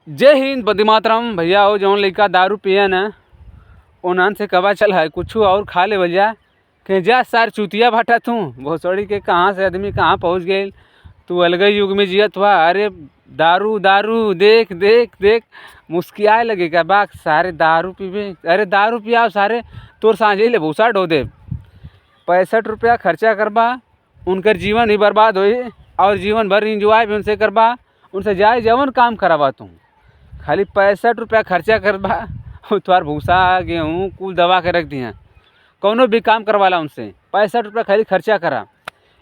जय हिंद वंदे मातरम। भैया हो जौन लइका दारू पिया न ओनन से कबा चल है कुछ और खा ले भैया के जा सार चुतिया भाटा तू भोसड़ी के कहाँ से आदमी कहाँ पहुँच गए। तू अलगे युग में जियत हुआ। अरे दारू दारू देख देख देख मुस्कियाए लगेगा बाक सारे दारू पीबे। अरे दारू पिया सारे तोर सांझे ले भूसा ढो दे। 65 रुपया खर्चा करबा उनकर जीवन ही बर्बाद होई और जीवन भर इंजॉय भी उनसे करबा। उनसे जाए जवन काम कराबा तू खाली 65 रुपया खर्चा करबा और तुम्हार भूसा गेहूँ कुल दबा के रख दिया। कौनो भी काम करवाला उनसे 65 रुपया खाली खर्चा करा।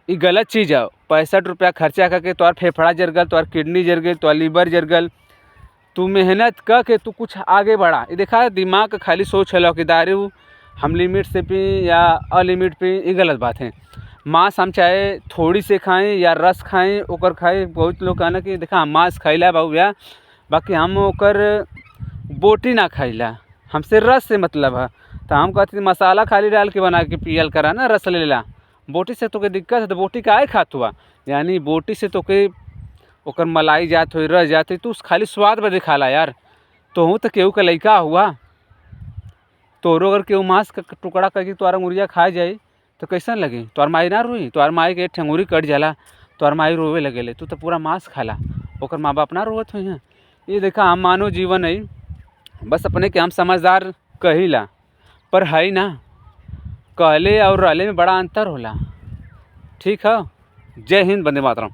ये गलत चीज़ है। 65 रुपया खर्चा करके तुम्हार फेफड़ा जर गल, तुम्हार किडनी जर गई, तुम्हार लीवर जर गल। तू मेहनत कर के तू कुछ आगे बढ़ा। ये देखा दिमाग का खाली सोच है कि दारू हम लिमिट से पी या अलिमिट पी, ये गलत बात है। मांस हम चाहे थोड़ी से खाएं या रस खाएं ओकर खाएं। बहुत लोग कहना कि देखा हम मांस खैला बाबूया बाकी हम ओकर बोटी ना खैला, हमसे रस से मतलब है। तो हम कहते मसाला खाली डाल के बना के पियल करा ना, रस ले ला। बोटी से तो दिक्कत है तो बोटी काहे खात हुआ। यानी बोटी से तो ओकर मलाई जात हो रह जात हो तू खाली स्वाद बदे खाला यार। तो हूँ तो केहू का लइका हुआ तोरो अगर केहू मांस का टुकड़ा करके तोरा मुर्गिया खा जाए तो कैसन लगे। तोर माई ना रोई, तोर माई के ठेंगुरी कट जाला तोर माई रोवे लगेले। तू तो पूरा मांस खाला ओकर माँ बाप ना रोवत हुई हैं। ये देखा हम मानव जीवन है बस अपने के हम समझदार कहिला पर है ना, कहले और रहले में बड़ा अंतर होला। ठीक है। जय हिंद वंदे मातरम।